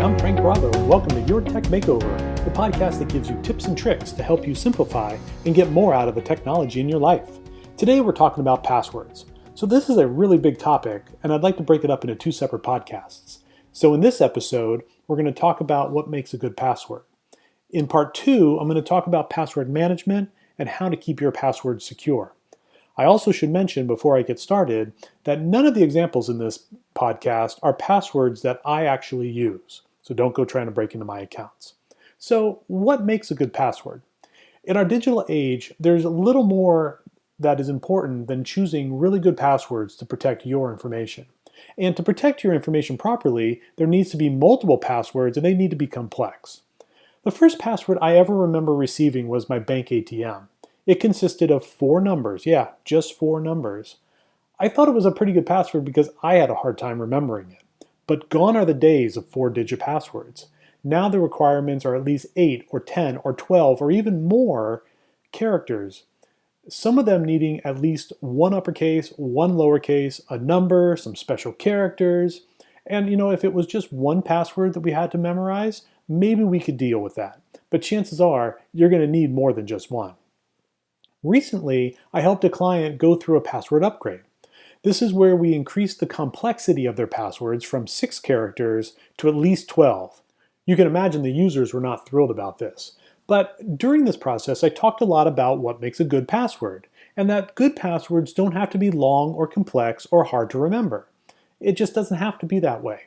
I'm Frank Bravo, and welcome to Your Tech Makeover, the podcast that gives you tips and tricks to help you simplify and get more out of the technology in your life. Today we're talking about passwords. So this is a really big topic, and I'd like to break it up into two separate podcasts. So in this episode, we're going to talk about what makes a good password. In part 2, I'm going to talk about password management and how to keep your passwords secure. I also should mention before I get started that none of the examples in this podcast are passwords that I actually use. So don't go trying to break into my accounts. So what makes a good password? In our digital age, there's a little more that is important than choosing really good passwords to protect your information. And to protect your information properly, there needs to be multiple passwords and they need to be complex. The first password I ever remember receiving was my bank ATM. It consisted of 4 numbers. Yeah, just 4 numbers. I thought it was a pretty good password because I had a hard time remembering it. But gone are the days of 4-digit passwords. Now the requirements are at least 8 or 10 or 12 or even more characters. Some of them needing at least 1 uppercase, 1 lowercase, a number, some special characters. And if it was just 1 password that we had to memorize, maybe we could deal with that. But chances are you're going to need more than just 1. Recently, I helped a client go through a password upgrade. This is where we increased the complexity of their passwords from 6 characters to at least 12. You can imagine the users were not thrilled about this. But during this process, I talked a lot about what makes a good password, and that good passwords don't have to be long or complex or hard to remember. It just doesn't have to be that way.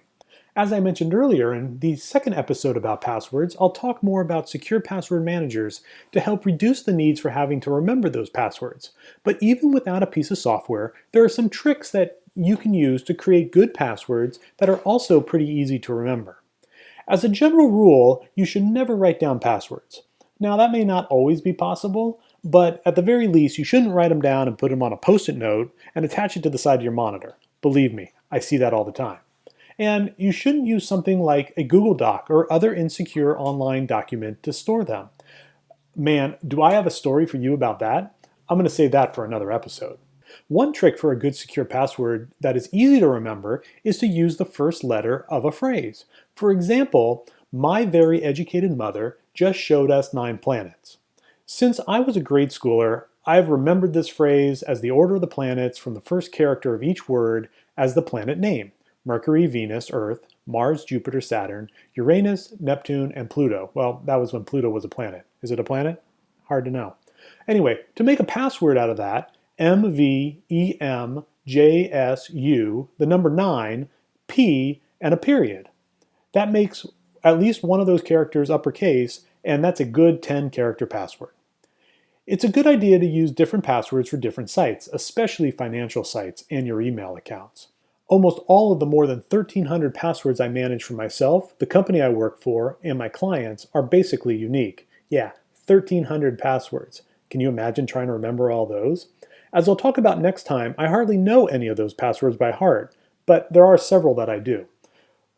As I mentioned earlier in the second episode about passwords, I'll talk more about secure password managers to help reduce the needs for having to remember those passwords. But even without a piece of software, there are some tricks that you can use to create good passwords that are also pretty easy to remember. As a general rule, you should never write down passwords. Now, that may not always be possible, but at the very least, you shouldn't write them down and put them on a Post-it note and attach it to the side of your monitor. Believe me, I see that all the time. And you shouldn't use something like a Google Doc or other insecure online document to store them. Man, do I have a story for you about that? I'm going to save that for another episode. One trick for a good secure password that is easy to remember is to use the first letter of a phrase. For example, my very educated mother just showed us 9 planets. Since I was a grade schooler, I've remembered this phrase as the order of the planets from the first character of each word as the planet name. Mercury, Venus, Earth, Mars, Jupiter, Saturn, Uranus, Neptune, and Pluto. Well, that was when Pluto was a planet. Is it a planet? Hard to know. Anyway, to make a password out of that, MVEMJSU, the number 9, P, and a period. That makes at least one of those characters uppercase, and that's a good 10-character password. It's a good idea to use different passwords for different sites, especially financial sites and your email accounts. Almost all of the more than 1,300 passwords I manage for myself, the company I work for, and my clients are basically unique. Yeah, 1,300 passwords. Can you imagine trying to remember all those? As I'll talk about next time, I hardly know any of those passwords by heart, but there are several that I do.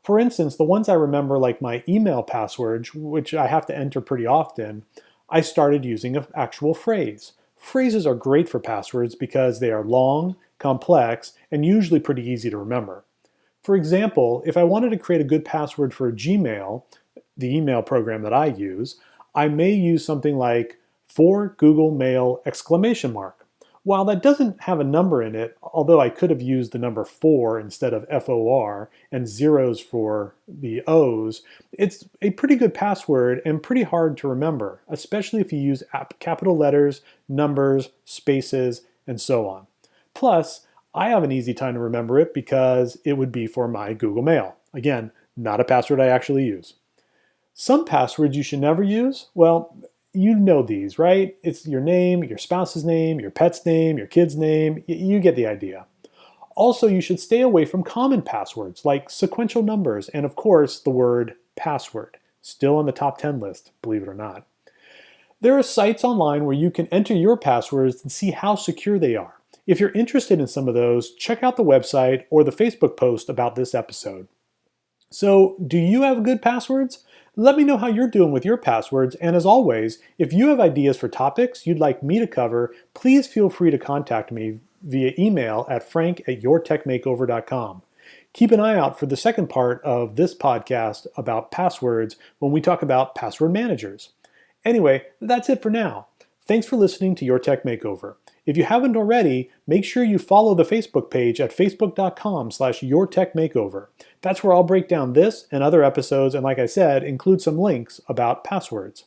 For instance, the ones I remember, like my email password, which I have to enter pretty often, I started using an actual phrase. Phrases are great for passwords because they are long, complex, and usually pretty easy to remember. For example, if I wanted to create a good password for Gmail, the email program that I use, I may use something like for Google Mail ! While that doesn't have a number in it, although I could have used the number 4 instead of FOR and zeros for the O's, it's a pretty good password and pretty hard to remember, especially if you use capital letters, numbers, spaces, and so on. Plus, I have an easy time to remember it because it would be for my Google Mail. Again, not a password I actually use. Some passwords you should never use, well, you know these, right? It's your name, your spouse's name, your pet's name, your kid's name. You get the idea. Also, you should stay away from common passwords like sequential numbers and, of course, the word password. Still on the top 10 list, believe it or not. There are sites online where you can enter your passwords and see how secure they are. If you're interested in some of those, check out the website or the Facebook post about this episode. So, do you have good passwords? Let me know how you're doing with your passwords, and as always, if you have ideas for topics you'd like me to cover, please feel free to contact me via email at frank@yourtechmakeover.com. Keep an eye out for the second part of this podcast about passwords when we talk about password managers. Anyway, that's it for now. Thanks for listening to Your Tech Makeover. If you haven't already, make sure you follow the Facebook page at facebook.com/yourtechmakeover. That's where I'll break down this and other episodes, and like I said, include some links about passwords.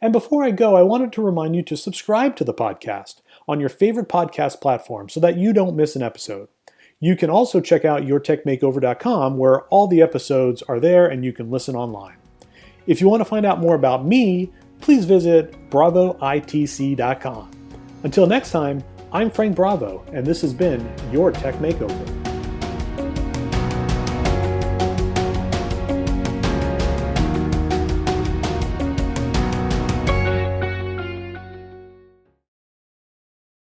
And before I go, I wanted to remind you to subscribe to the podcast on your favorite podcast platform so that you don't miss an episode. You can also check out yourtechmakeover.com where all the episodes are there and you can listen online. If you want to find out more about me, please visit bravoitc.com. Until next time, I'm Frank Bravo, and this has been Your Tech Makeover.